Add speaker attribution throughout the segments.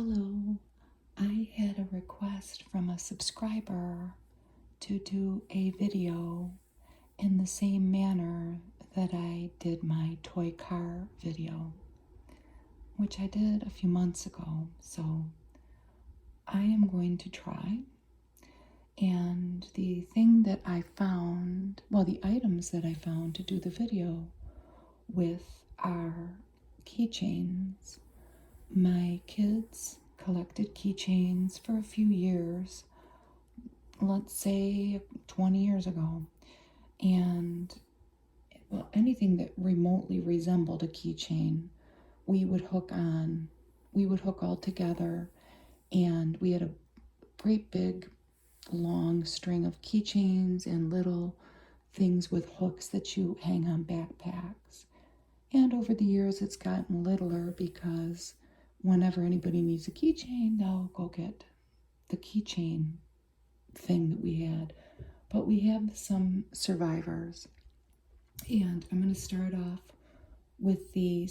Speaker 1: Hello, I had a request from a subscriber to do a video in the same manner that I did my toy car video, which I did a few months ago. So I am going to try. And the thing that I found, well, the items that I found to do the video with are keychains. My kids collected keychains for a few years, let's say 20 years ago, and well, anything that remotely resembled a keychain, we would hook all together, and we had a great big long string of keychains and little things with hooks that you hang on backpacks. And over the years, it's gotten littler because whenever anybody needs a keychain, they'll go get the keychain thing that we had. But we have some survivors. And I'm going to start off with the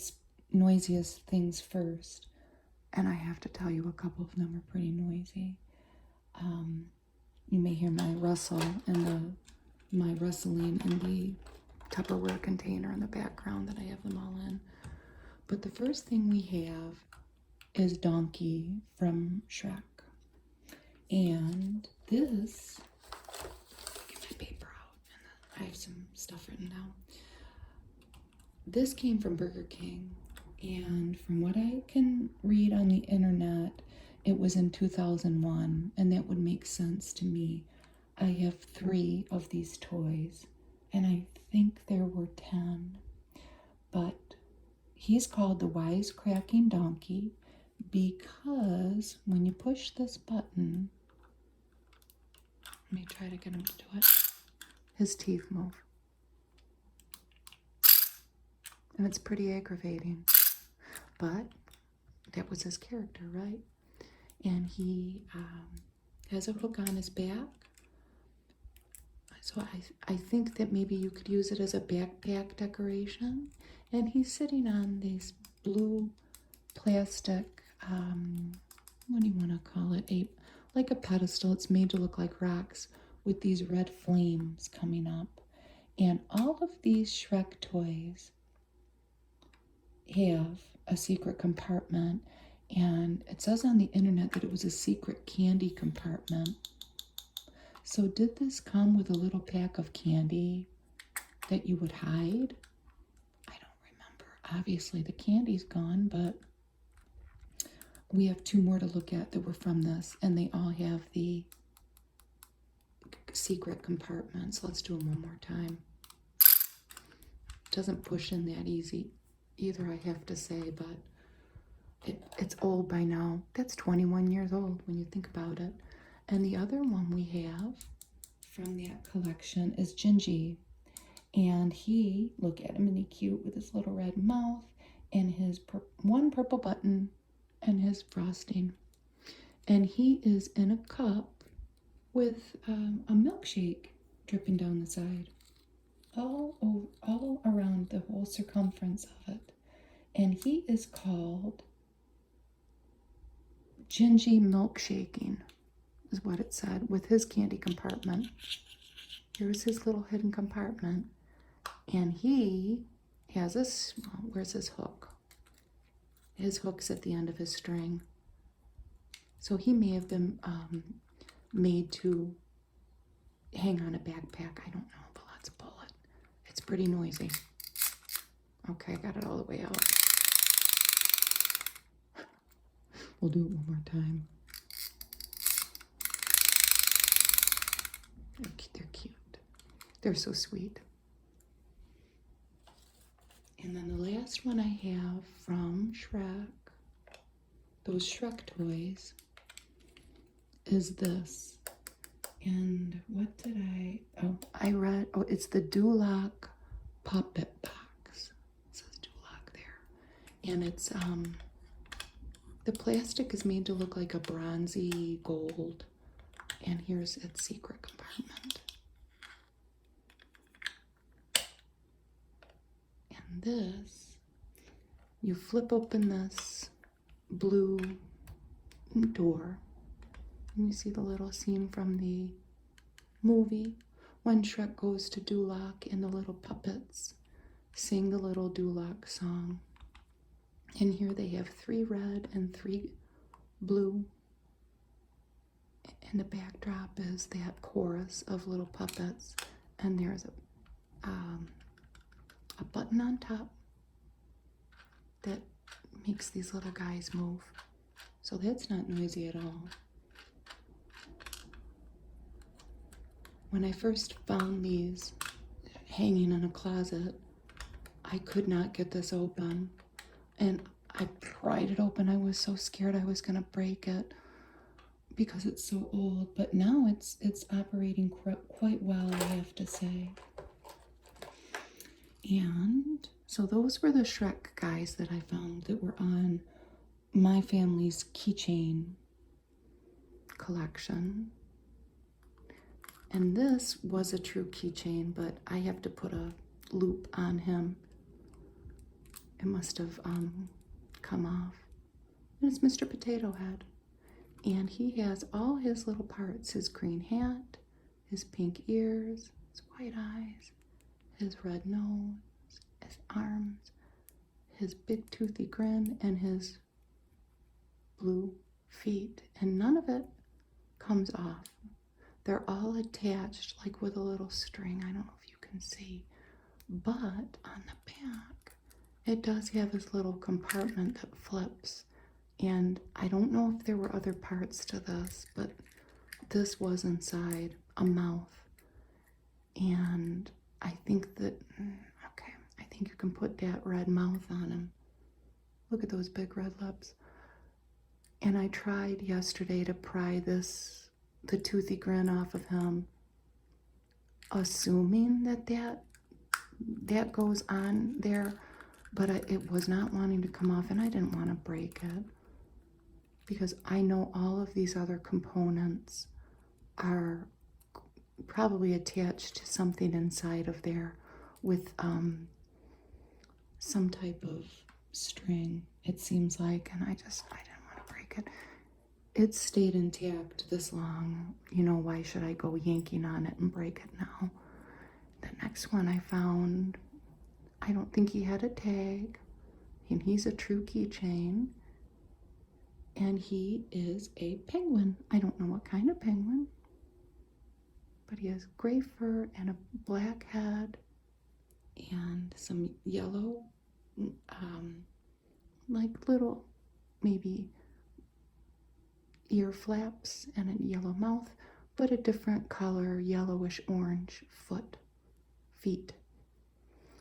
Speaker 1: noisiest things first. And I have to tell you, a couple of them are pretty noisy. You may hear my rustle and my rustling in the Tupperware container in the background that I have them all in. But the first thing we have is Donkey from Shrek. And this, get my paper out, and I have some stuff written down. This came from Burger King, and from what I can read on the internet, it was in 2001, and that would make sense to me. I have 3 of these toys, and I think there were 10, but he's called the Wisecracking Donkey because when you push this button, let me try to get him to do it, his teeth move. And it's pretty aggravating, but that was his character, right? And he has a hook on his back. So I think that maybe you could use it as a backpack decoration. And he's sitting on this blue plastic, what do you want to call it? Like a pedestal. It's made to look like rocks with these red flames coming up. And all of these Shrek toys have a secret compartment. And it says on the internet that it was a secret candy compartment. So did this come with a little pack of candy that you would hide? I don't remember. Obviously the candy's gone, but we have 2 more to look at that were from this, and they all have the secret compartments. Let's do them one more time. Doesn't push in that easy either, I have to say, but it's old by now. That's 21 years old when you think about it. And the other one we have from that collection is Ginji. And he, look at him, and he's cute with his little red mouth and his one purple button and his frosting. And he is in a cup with a milkshake dripping down the side. All around the whole circumference of it. And he is called Ginji Milkshaking, is what it said, with his candy compartment. Here's his little hidden compartment. And he has this, where's his hook? His hook's at the end of his string. So he may have been made to hang on a backpack. I don't know, but let's pull it. It's pretty noisy. Okay, I got it all the way out. We'll do it one more time. They're cute. They're so sweet. And then the last one I have from Shrek, those Shrek toys, is this. And what did I read, it's the Duloc Puppet Box. It says Duloc there. And it's, the plastic is made to look like a bronzy gold. And here's its secret compartment. And this, you flip open this blue door. And you see the little scene from the movie when Shrek goes to Duloc and the little puppets sing the little Duloc song. And here they have 3 red and 3 blue. And the backdrop is that chorus of little puppets. And there's a button on top that makes these little guys move. So that's not noisy at all. When I first found these hanging in a closet, I could not get this open. And I pried it open. I was so scared I was going to break it because it's so old. But now it's operating quite well, I have to say. And so those were the Shrek guys that I found that were on my family's keychain collection. And this was a true keychain, but I have to put a loop on him. It must have come off. And it's Mr. Potato Head. And he has all his little parts, his green hat, his pink ears, his white eyes, his red nose, his arms, his big toothy grin, and his blue feet. And none of it comes off. They're all attached like with a little string. I don't know if you can see. But on the back, it does have this little compartment that flips. And I don't know if there were other parts to this, but this was inside a mouth. And I think that, okay, I think you can put that red mouth on him. Look at those big red lips. And I tried yesterday to pry the toothy grin off of him, assuming that goes on there, but it was not wanting to come off, and I didn't want to break it because I know all of these other components are probably attached to something inside of there with some type of string, it seems like, and I didn't want to break it. It stayed intact this long. You know, why should I go yanking on it and break it now? The next one I found, I don't think he had a tag, and he's a true keychain, and he is a penguin. I don't know what kind of penguin, but he has gray fur and a black head and some yellow, like little, maybe ear flaps and a yellow mouth, but a different color, yellowish orange feet.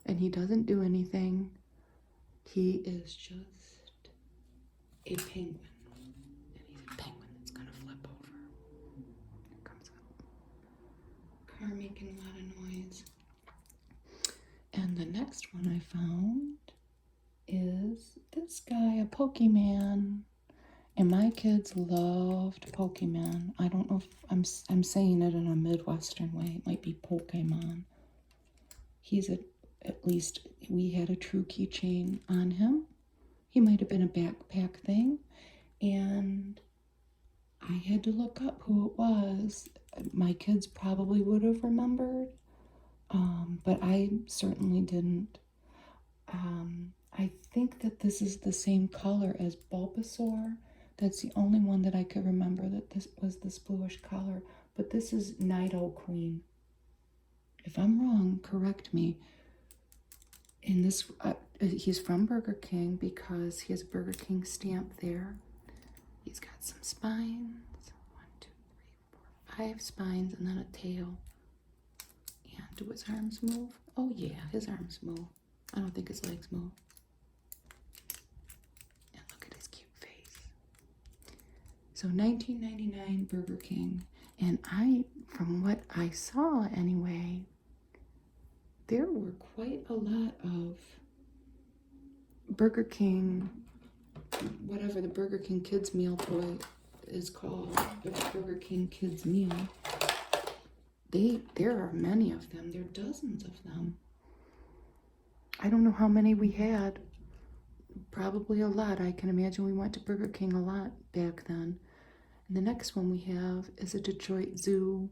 Speaker 1: And he doesn't do anything. He is just a penguin. And he's a penguin that's gonna flip over. Here comes a car making a lot of noise. And the next one I found is this guy, a Pokeman. And my kids loved Pokemon. I don't know if I'm saying it in a Midwestern way. It might be Pokemon. He's at least we had a true keychain on him. He might have been a backpack thing. And I had to look up who it was. My kids probably would have remembered. But I certainly didn't. I think that this is the same color as Bulbasaur. That's the only one that I could remember that this was this bluish color. But this is Nido Queen. If I'm wrong, correct me. And this, he's from Burger King because he has a Burger King stamp there. He's got some spines. 1, 2, 3, 4, 5 spines, and then a tail. And do his arms move? Oh yeah, his arms move. I don't think his legs move. So 1999 Burger King, and from what I saw anyway, there were quite a lot of Burger King, whatever the Burger King Kids Meal toy is called, the Burger King Kids Meal. There are many of them. There are dozens of them. I don't know how many we had, probably a lot. I can imagine we went to Burger King a lot back then. And the next one we have is a Detroit Zoo.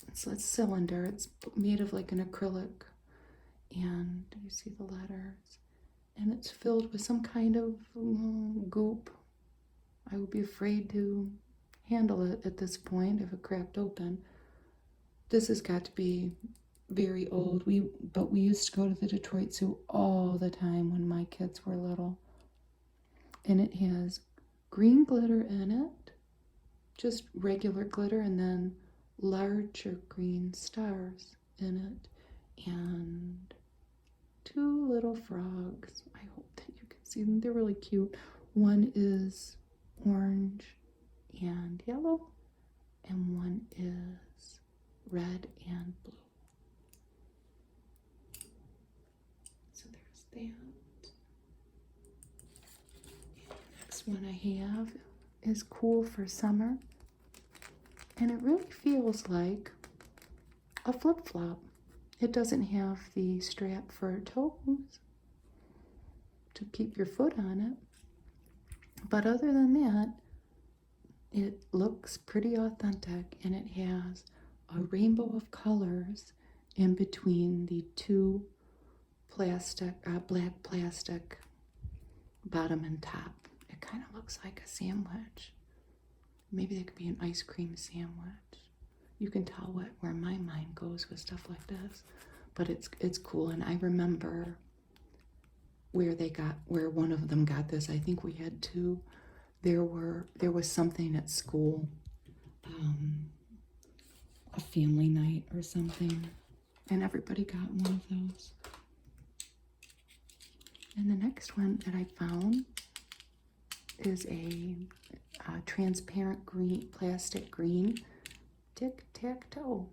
Speaker 1: It's a cylinder. It's made of like an acrylic. And you see the letters. And it's filled with some kind of goop. I would be afraid to handle it at this point if it cracked open. This has got to be very old. But we used to go to the Detroit Zoo all the time when my kids were little. And it has green glitter in it, just regular glitter, and then larger green stars in it, and two little frogs. I hope that you can see them. They're really cute. One is orange and yellow, and one is red and blue. So there's that. Next one I have is cool for summer, and it really feels like a flip-flop. It doesn't have the strap for toes to keep your foot on it, but other than that, it looks pretty authentic, and it has a rainbow of colors in between the two black plastic bottom and top. It kind of looks like a sandwich. Maybe that could be an ice cream sandwich. You can tell where my mind goes with stuff like this, but it's cool. And I remember where one of them got this. I think we had two. There was something at school, a family night or something, and everybody got one of those. And the next one that I found is a transparent green, plastic green tic-tac-toe.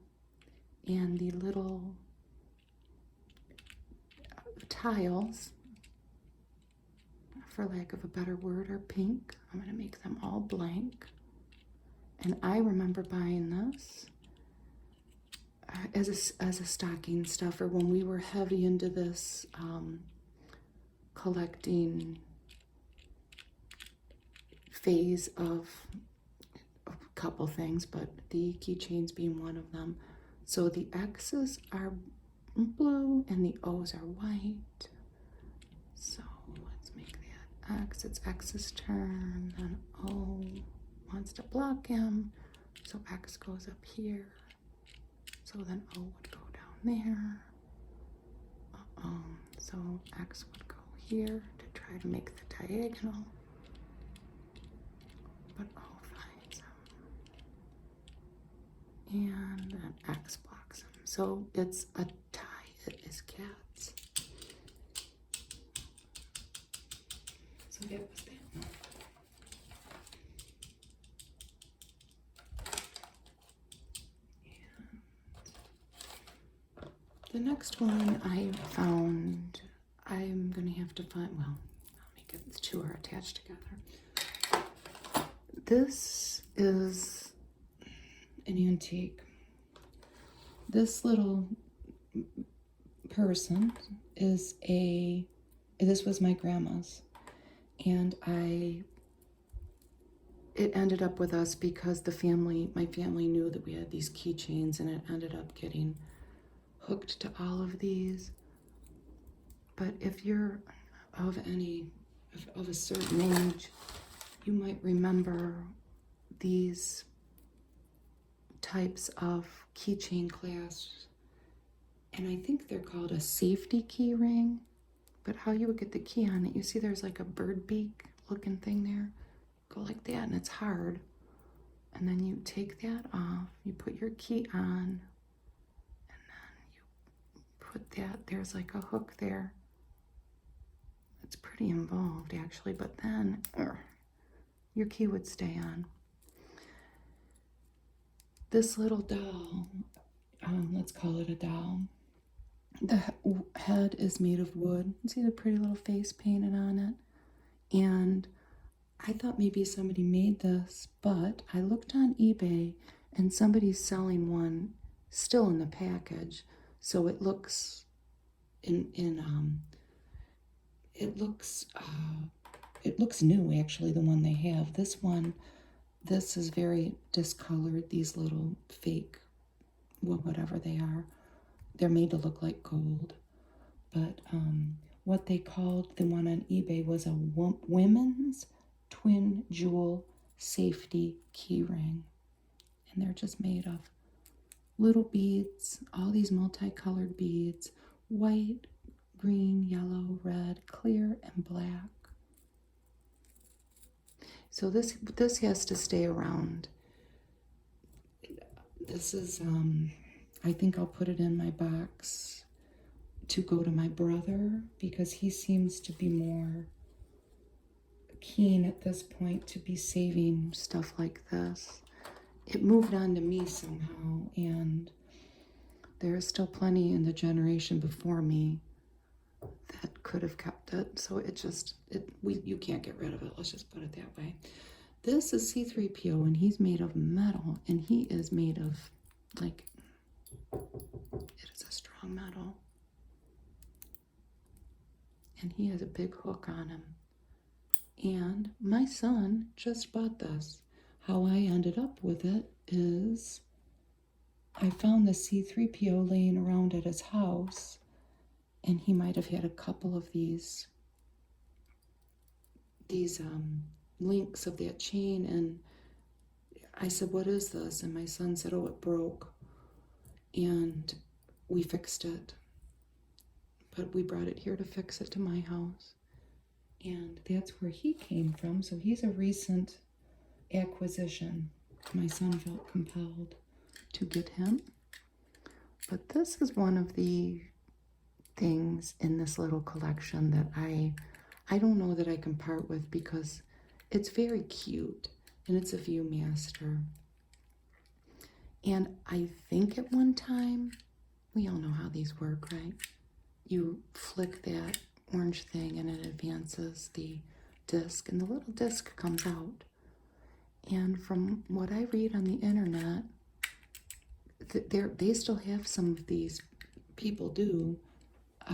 Speaker 1: And the little tiles, for lack of a better word, are pink. I'm going to make them all blank. And I remember buying this as a stocking stuffer when we were heavy into this collecting phase of a couple things, but the keychains being one of them. So the X's are blue and the O's are white. So let's make that X. It's X's turn. Then O wants to block him. So X goes up here. So then O would go down there. So X would go here to try to make the diagonal. But O finds him. And then X blocks him. So it's a tie. It is cats. So that was that one. The next one I found, I'm going to have to find, well, I'll make it, the two are attached together. This is an antique. This little person is this was my grandma's, and it ended up with us because my family knew that we had these keychains, and it ended up getting hooked to all of these. But if you're of a certain age, you might remember these types of keychain clasps, and I think they're called a safety key ring. But how you would get the key on it, you see there's like a bird beak looking thing there. Go like that, and it's hard. And then you take that off, you put your key on, and then you put that, there's like a hook there. It's pretty involved actually, but then your key would stay on. This little doll, let's call it a doll. The head is made of wood. You see the pretty little face painted on it? And I thought maybe somebody made this, but I looked on eBay and somebody's selling one still in the package. So it looks it looks new, actually, the one they have. This is very discolored, these little fake, well, whatever they are. They're made to look like gold. But what they called the one on eBay was a women's twin jewel safety key ring. And they're just made of little beads, all these multicolored beads, white, green, yellow, red, clear, and black. So this has to stay around. This is, I think I'll put it in my box to go to my brother, because he seems to be more keen at this point to be saving stuff like this. It moved on to me somehow, and there's still plenty in the generation before me that could have kept it. So you can't get rid of it. Let's just put it that way. This is C-3PO, and he's made of metal, and he is made of, like, it is a strong metal. And he has a big hook on him. And my son just bought this. How I ended up with it is I found the C-3PO laying around at his house, and he might have had a couple of these links of that chain, and I said, "What is this?" And my son said, "Oh, it broke." And we fixed it. But we brought it here to fix it to my house. And that's where he came from. So he's a recent acquisition. My son felt compelled to get him. But this is one of the things in this little collection that I don't know that I can part with, because it's very cute, and it's a Viewmaster. And I think at one time, we all know how these work, right? You flick that orange thing and it advances the disc, and the little disc comes out. And from what I read on the internet, they still have some of these, people do,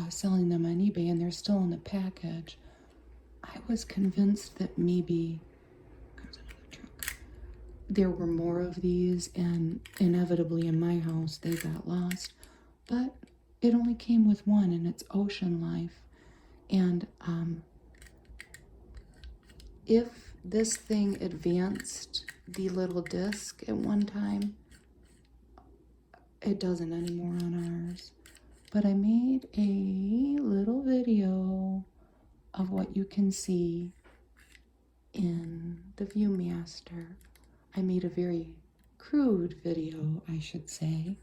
Speaker 1: selling them on eBay, and they're still in the package. I was convinced that maybe, comes another truck, there were more of these, and inevitably in my house they got lost. But it only came with one, and it's Ocean Life. And if this thing advanced the little disc at one time, it doesn't anymore on ours. But I made a little video of what you can see in the Viewmaster. I made a very crude video, I should say.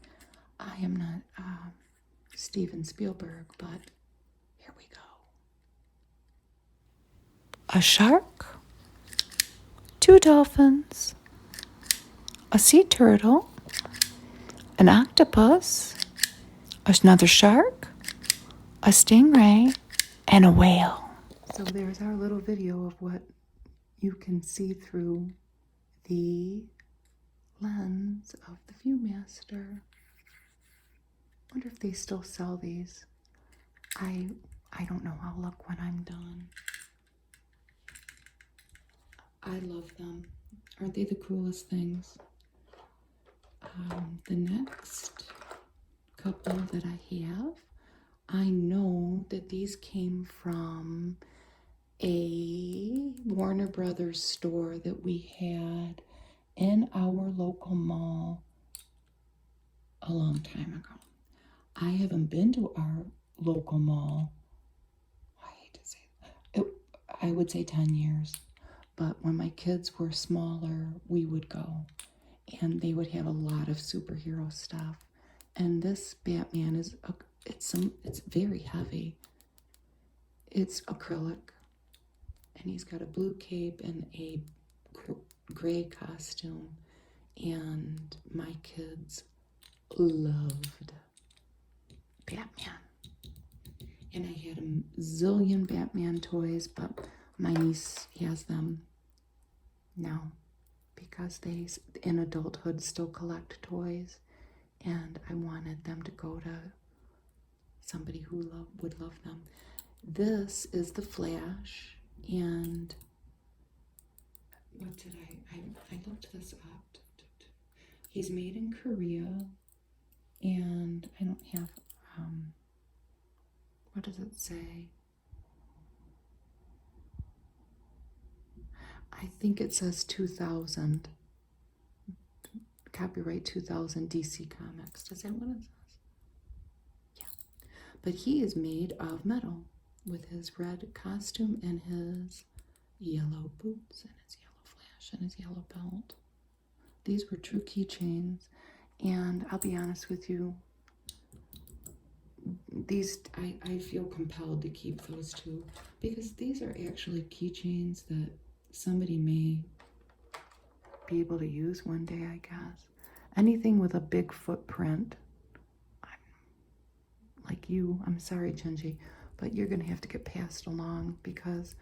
Speaker 1: I am not Steven Spielberg, but here we go. A shark, 2 dolphins, a sea turtle, an octopus, another shark, a stingray, and a whale. So there's our little video of what you can see through the lens of the Viewmaster. Wonder if they still sell these. I don't know. I'll look when I'm done. I love them. Aren't they the coolest things? The next couple that I have, I know that these came from a Warner Brothers store that we had in our local mall a long time ago. I haven't been to our local mall, I hate to say it, I would say 10 years. But when my kids were smaller, we would go, and they would have a lot of superhero stuff. And this Batman is, it's very heavy. It's acrylic, and he's got a blue cape and a gray costume, and my kids loved Batman. And I had a zillion Batman toys, but my niece has them now because they, in adulthood, still collect toys. And I wanted them to go to somebody who would love them. This is the Flash, and what did I looked this up. He's made in Korea, and I don't have, what does it say? I think it says 2000. Copyright 2000 DC Comics. Does that what it says? Yeah. But he is made of metal with his red costume and his yellow boots and his yellow Flash and his yellow belt. These were true keychains, and I'll be honest with you, these I feel compelled to keep those two because these are actually keychains that somebody may be able to use one day, I guess. Anything with a big footprint, like you, I'm sorry, Ginji, but you're going to have to get passed along because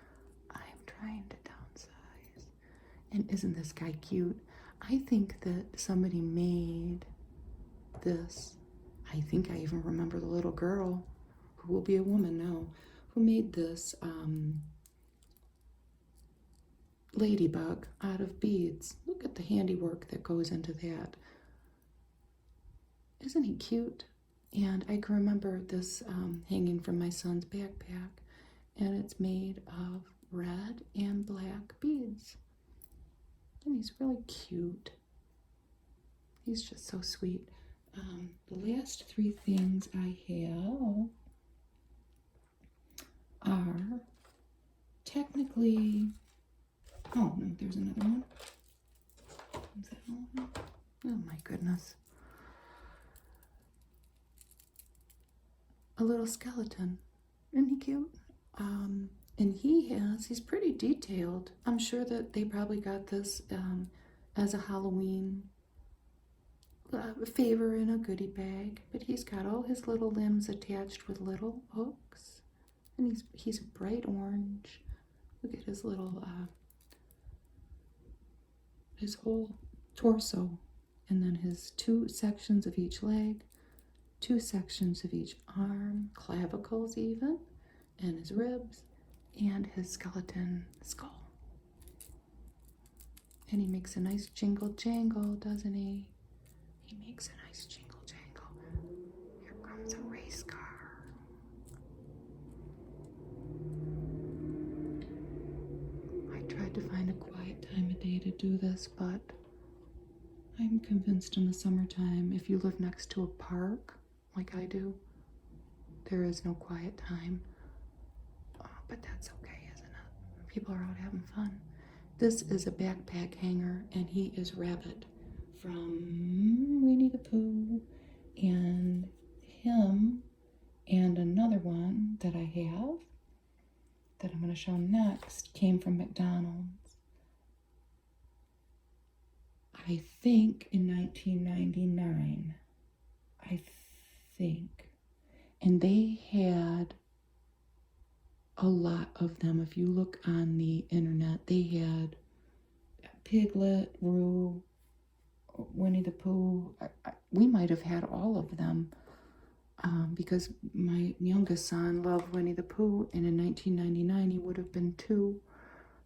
Speaker 1: I'm trying to downsize. And isn't this guy cute? I think that somebody made this. I think I even remember the little girl, who will be a woman now, who made this ladybug out of beads. Look at the handiwork that goes into that. Isn't he cute? And I can remember this hanging from my son's backpack, and it's made of red and black beads. And he's really cute. He's just so sweet. The last three things I have are technically, oh no, there's another one. Is that all of them? Oh my goodness. A little skeleton. Isn't he cute? And he's pretty detailed. I'm sure that they probably got this as a Halloween favor in a goodie bag, but he's got all his little limbs attached with little hooks, and he's bright orange. Look at his little his whole torso, and then his 2 sections of each leg, 2 sections of each arm, clavicles even, and his ribs, and his skeleton skull. And he makes a nice jingle jangle, doesn't he? He makes a nice jingle jangle. Here comes a race car. I tried to find a quiet time of day to do this, but I'm convinced in the summertime, if you live next to a park, like I do, there is no quiet time. But that's okay, isn't it? People are out having fun. This is a backpack hanger, and he is Rabbit from Winnie the Pooh, and him and another one that I have that I'm going to show next came from McDonald's. I think in 1999. I think. And they had a lot of them. If you look on the internet, they had Piglet, Roo, Winnie the Pooh. We might have had all of them because my youngest son loved Winnie the Pooh, and in 1999 he would have been 2.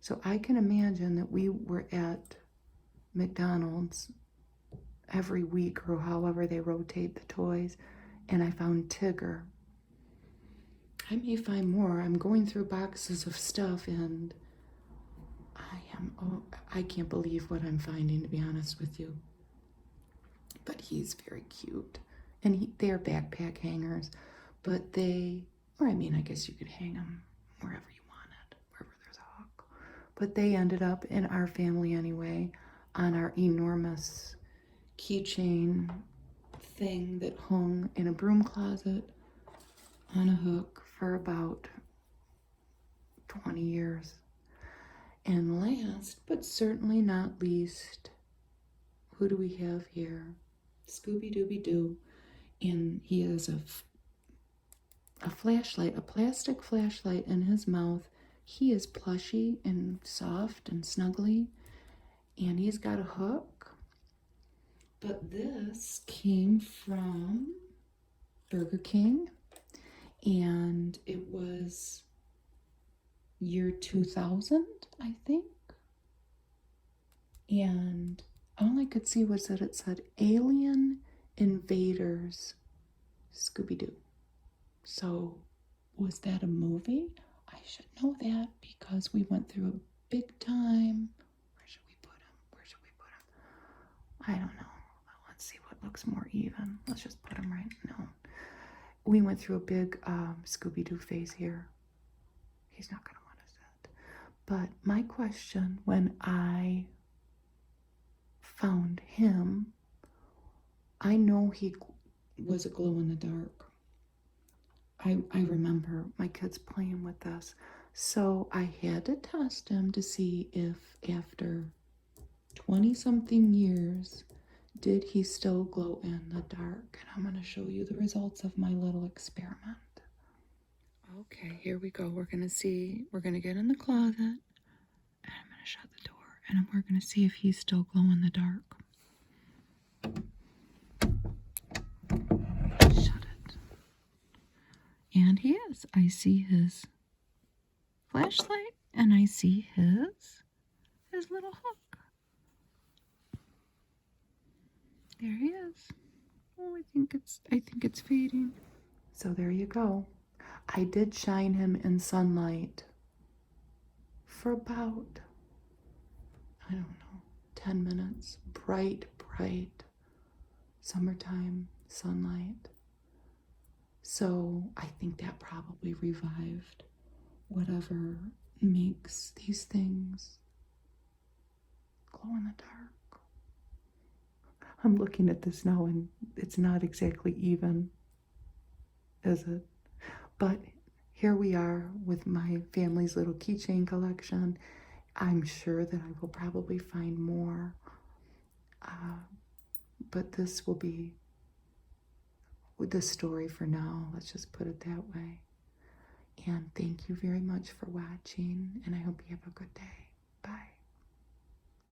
Speaker 1: So I can imagine that we were at McDonald's every week or however they rotate the toys, and I found Tigger. I may find more. I'm going through boxes of stuff, and I can't believe what I'm finding, to be honest with you. But he's very cute. And they're backpack hangers, but I guess you could hang them wherever you wanted, wherever there's a hook. But they ended up in our family anyway, on our enormous keychain thing that hung in a broom closet on a hook for about 20 years. And last, but certainly not least, who do we have here? Scooby-Dooby-Doo. And he has a flashlight, a plastic flashlight in his mouth. He is plushy and soft and snuggly, and he's got a hook. But this came from Burger King, and it was year 2000, I think. And all I could see was that it said Alien Invaders Scooby-Doo. So, was that a movie? I should know that because we went through a big time. Where should we put him? Where should we put him? I don't know. Let's see what looks more even. Let's just put him right now. We went through a big Scooby-Doo phase here. He's not going to want to sit. But my question when I found him, I know he was a glow in the dark. I remember my kids playing with this. So I had to test him to see if after 20-something years, did he still glow in the dark? And I'm going to show you the results of my little experiment. Okay, here we go. We're going to get in the closet, and I'm going to shut the door, and we're going to see if he's still glow in the dark. Shut it. And he is. I see his flashlight, and I see his little hook. There he is. Oh, I think it's fading. So there you go. I did shine him in sunlight for about, I don't know, 10 minutes. Bright summertime sunlight. So I think that probably revived whatever makes these things glow in the dark. I'm looking at this now and it's not exactly even, is it? But here we are with my family's little keychain collection. I'm sure that I will probably find more. But this will be the story for now. Let's just put it that way. And thank you very much for watching, and I hope you have a good day.